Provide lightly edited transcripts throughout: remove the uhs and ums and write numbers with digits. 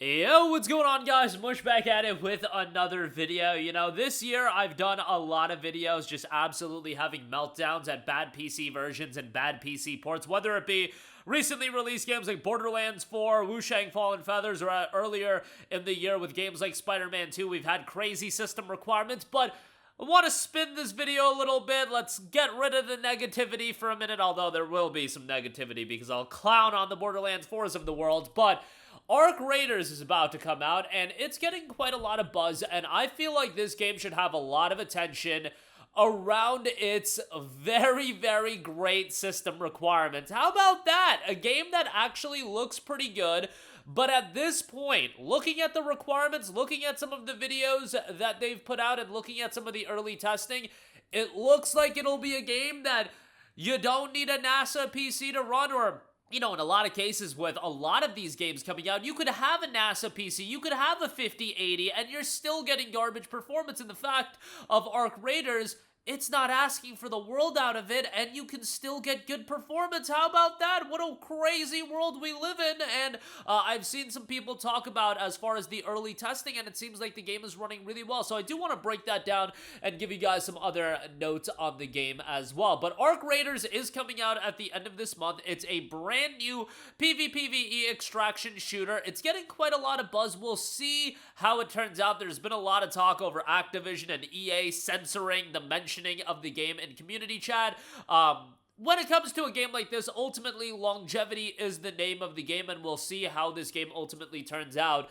Yo, what's going on, guys? Mush back at it with another video. This year I've done a lot of videos just absolutely having meltdowns at bad PC versions and bad PC ports, whether it be recently released games like Borderlands 4, Wushang Fallen Feathers, or earlier in the year with games like Spider-Man 2, we've had crazy system requirements, but I want to spin this video a little bit. Let's get rid of the negativity for a minute, although there will be some negativity because I'll clown on the Borderlands 4s of the world, but Arc Raiders is about to come out, and it's getting quite a lot of buzz, and I feel like this game should have a lot of attention around its very, very great system requirements. How about that? A game that actually looks pretty good, but at this point, looking at the requirements, looking at some of the videos that they've put out, and looking at some of the early testing, it looks like it'll be a game that you don't need a NASA PC to run, or in a lot of cases with a lot of these games coming out, you could have a NASA PC, you could have a 5080, and you're still getting garbage performance. And the fact of Arc Raiders, it's not asking for the world out of it, and you can still get good performance. How about that? What a crazy world we live in. And I've seen some people talk about as far as the early testing, and it seems like the game is running really well. So I do want to break that down and give you guys some other notes on the game as well. But Arc Raiders is coming out at the end of this month. It's a brand new PvPvE extraction shooter. It's getting quite a lot of buzz. We'll see how it turns out. There's been a lot of talk over Activision and EA censoring the mentioning of the game in community chat. When it comes to a game like this, ultimately longevity is the name of the game, and we'll see how this game ultimately turns out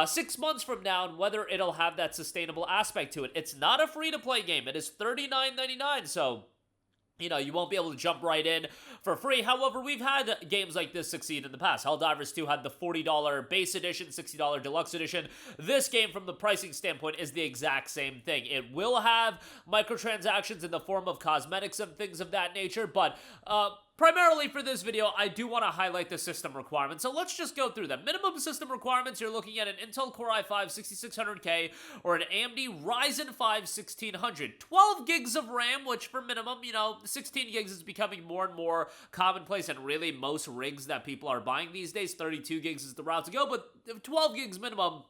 6 months from now and whether it'll have that sustainable aspect to it. It's not a free-to-play game. It is $39.99, so you won't be able to jump right in for free. However, we've had games like this succeed in the past. Helldivers 2 had the $40 base edition, $60 deluxe edition. This game, from the pricing standpoint, is the exact same thing. It will have microtransactions in the form of cosmetics and things of that nature, but primarily for this video, I do want to highlight the system requirements. So let's just go through them. Minimum system requirements, you're looking at an Intel Core i5 6600K or an AMD Ryzen 5 1600. 12 gigs of RAM, which for minimum, 16 gigs is becoming more and more commonplace, and really most rigs that people are buying these days, 32 gigs is the route to go, but 12 gigs minimum.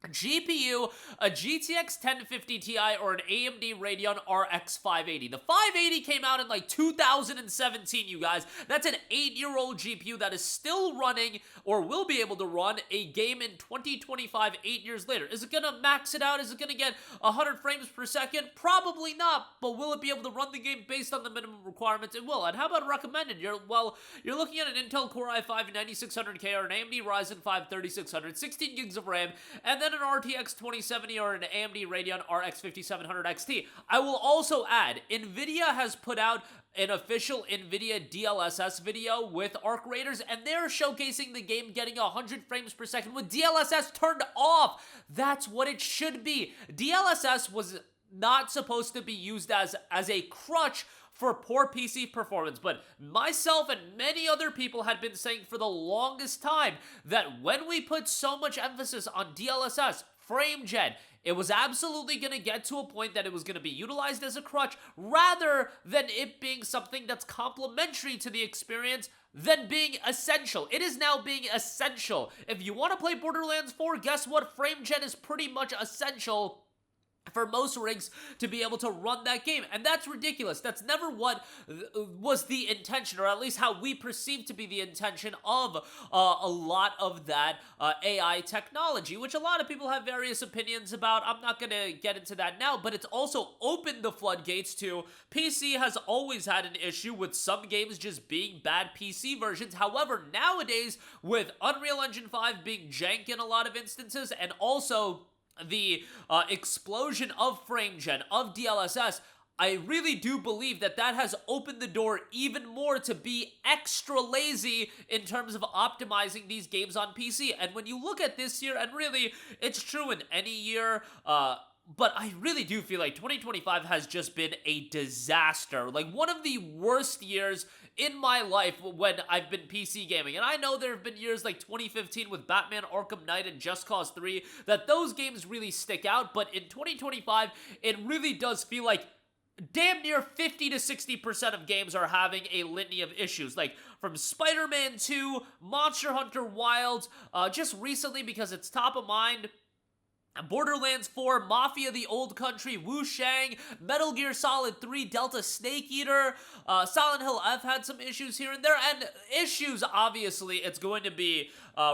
GPU, a GTX 1050 Ti or an AMD Radeon RX 580. The 580 came out in like 2017, you guys. That's an 8-year-old GPU that is still running or will be able to run a game in 2025, 8 years later. Is it going to max it out? Is it going to get 100 frames per second? Probably not, but will it be able to run the game based on the minimum requirements? It will. And how about recommended? You're looking at an Intel Core i5 9600K or an AMD Ryzen 5 3600, 16 gigs of RAM, and then an RTX 2070 or an AMD Radeon RX 5700 XT. I will also add, NVIDIA has put out an official NVIDIA DLSS video with Arc Raiders, and they're showcasing the game getting 100 frames per second with DLSS turned off. That's what it should be. DLSS was not supposed to be used as a crutch for poor PC performance, but myself and many other people had been saying for the longest time that when we put so much emphasis on DLSS, frame gen, it was absolutely going to get to a point that it was going to be utilized as a crutch rather than it being something that's complementary to the experience than being essential. It is now being essential. If you want to play Borderlands 4, guess what? Frame gen is pretty much essential for most rigs to be able to run that game, and that's ridiculous. That's never what was the intention, or at least how we perceive to be the intention of a lot of that AI technology, which a lot of people have various opinions about. I'm not going to get into that now, but it's also opened the floodgates to PC has always had an issue with some games just being bad PC versions. However, nowadays, with Unreal Engine 5 being jank in a lot of instances, and also the explosion of frame gen, of DLSS, I really do believe that has opened the door even more to be extra lazy in terms of optimizing these games on PC. And when you look at this year, and really, it's true in any year, but I really do feel like 2025 has just been a disaster. Like, one of the worst years in my life when I've been PC gaming. And I know there have been years like 2015 with Batman Arkham Knight and Just Cause 3 that those games really stick out. But in 2025, it really does feel like damn near 50 to 60% of games are having a litany of issues, like from Spider-Man 2, Monster Hunter Wilds, just recently because it's top of mind, Borderlands 4, Mafia the Old Country, Wu Shang, Metal Gear Solid 3, Delta Snake Eater, Silent Hill F had some issues here and there, and issues, obviously, it's going to be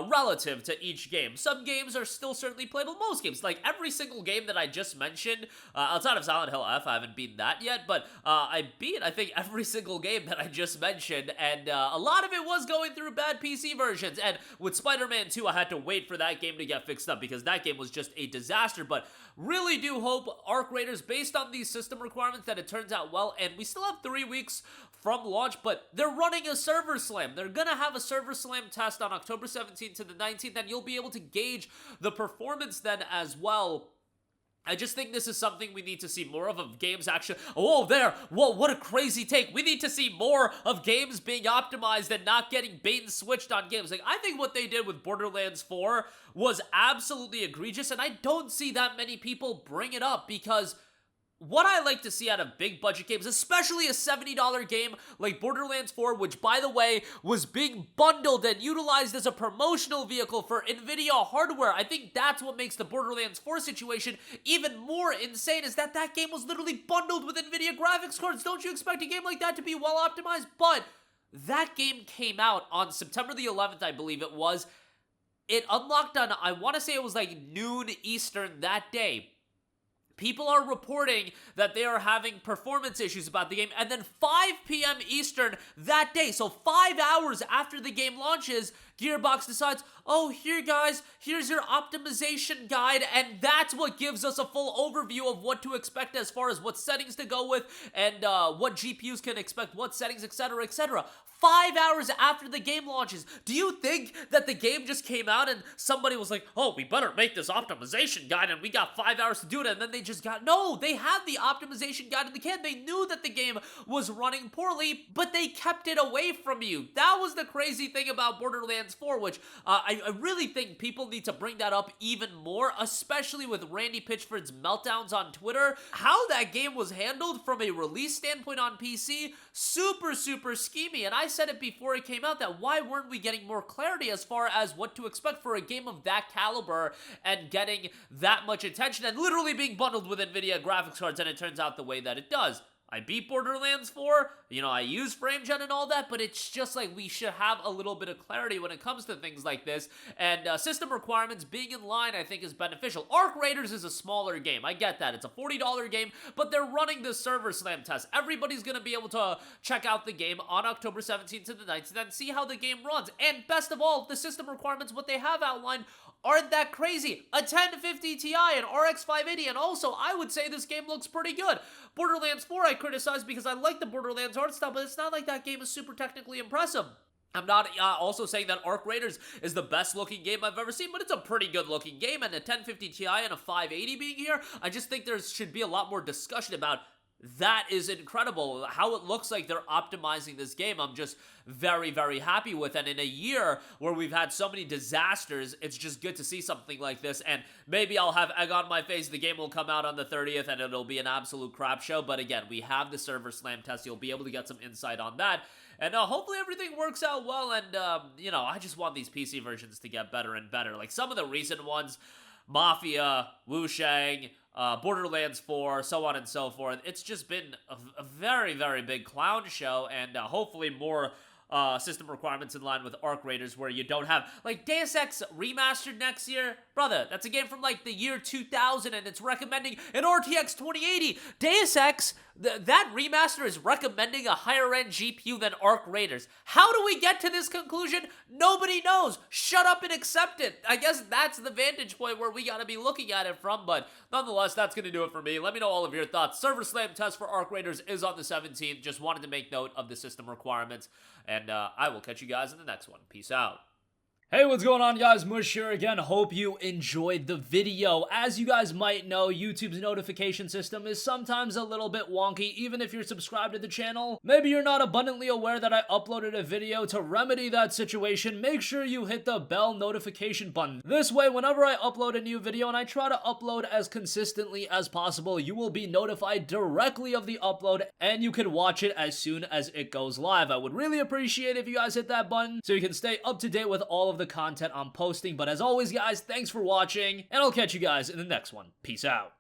relative to each game. Some games are still certainly playable, most games, like every single game that I just mentioned, outside of Silent Hill F, I haven't beaten that yet, but I beat, I think, every single game that I just mentioned, and a lot of it was going through bad PC versions, and with Spider-Man 2, I had to wait for that game to get fixed up, because that game was just a disaster, but really do hope Arc Raiders, based on these system requirements, that it turns out well, and we still have 3 weeks from launch, but they're running a server slam. They're gonna have a server slam test on October 17th to the 19th, and you'll be able to gauge the performance then as well. I just think this is something we need to see more of games actually. Oh, there! Whoa, what a crazy take. We need to see more of games being optimized and not getting bait and switched on games. Like, I think what they did with Borderlands 4 was absolutely egregious, and I don't see that many people bring it up because what I like to see out of big budget games, especially a $70 game like Borderlands 4, which, by the way, was being bundled and utilized as a promotional vehicle for NVIDIA hardware. I think that's what makes the Borderlands 4 situation even more insane, is that that game was literally bundled with NVIDIA graphics cards. Don't you expect a game like that to be well optimized? But that game came out on September the 11th, I believe it was. It unlocked on, I want to say it was like noon Eastern that day. People are reporting that they are having performance issues about the game, and then 5 p.m. Eastern that day, so 5 hours after the game launches, Gearbox decides, oh, here guys, here's your optimization guide, and that's what gives us a full overview of what to expect as far as what settings to go with, and what GPUs can expect, what settings, etc., etc. 5 hours after the game launches. Do you think that the game just came out and somebody was like, oh, we better make this optimization guide and we got 5 hours to do it, and then they just got, no, they had the optimization guide in the can. They knew that the game was running poorly, but they kept it away from you. That was the crazy thing about Borderlands 4, which I really think people need to bring that up even more, especially with Randy Pitchford's meltdowns on Twitter. How that game was handled from a release standpoint on PC, super, super schemy, and I said it before it came out that why weren't we getting more clarity as far as what to expect for a game of that caliber and getting that much attention and literally being bundled with NVIDIA graphics cards, and it turns out the way that it does. I beat Borderlands 4, you know, I use FrameGen and all that, but it's just like we should have a little bit of clarity when it comes to things like this, and system requirements being in line, I think, is beneficial. Arc Raiders is a smaller game, I get that, it's a $40 game, but they're running the server slam test. Everybody's gonna be able to check out the game on October 17th to the 19th and see how the game runs, and best of all, the system requirements, what they have outlined, aren't that crazy. A 1050 Ti, an RX 580, and also, I would say this game looks pretty good. Borderlands 4 I criticized because I like the Borderlands art style, but it's not like that game is super technically impressive. I'm not also saying that Arc Raiders is the best looking game I've ever seen, but it's a pretty good looking game, and a 1050 Ti and a 580 being here, I just think there should be a lot more discussion about that is incredible. How it looks like they're optimizing this game, I'm just very, very happy with. And in a year where we've had so many disasters, it's just good to see something like this. And maybe I'll have egg on my face. The game will come out on the 30th and it'll be an absolute crap show. But again, we have the server slam test. You'll be able to get some insight on that. And hopefully everything works out well. And, you know, I just want these PC versions to get better and better. Like some of the recent ones, Mafia, Wu Shang, Borderlands 4, so on and so forth. It's just been a very, very big clown show, and hopefully more system requirements in line with Arc Raiders, where you don't have, like, Deus Ex Remastered next year. Brother, that's a game from, like, the year 2000, and it's recommending an RTX 2080. Deus Ex, that remaster is recommending a higher-end GPU than Arc Raiders. How do we get to this conclusion? Nobody knows. Shut up and accept it. I guess that's the vantage point where we gotta be looking at it from, but nonetheless, that's gonna do it for me. Let me know all of your thoughts. Server Slam test for Arc Raiders is on the 17th. Just wanted to make note of the system requirements, and I will catch you guys in the next one. Peace out. Hey, what's going on, guys? Mush here again. Hope you enjoyed the video. As you guys might know, YouTube's notification system is sometimes a little bit wonky, even if you're subscribed to the channel. Maybe you're not abundantly aware that I uploaded a video. To remedy that situation, make sure you hit the bell notification button. This way, whenever I upload a new video, and I try to upload as consistently as possible, you will be notified directly of the upload, and you can watch it as soon as it goes live. I would really appreciate if you guys hit that button so you can stay up to date with all of the content I'm posting. But as always, guys, thanks for watching, and I'll catch you guys in the next one. Peace out.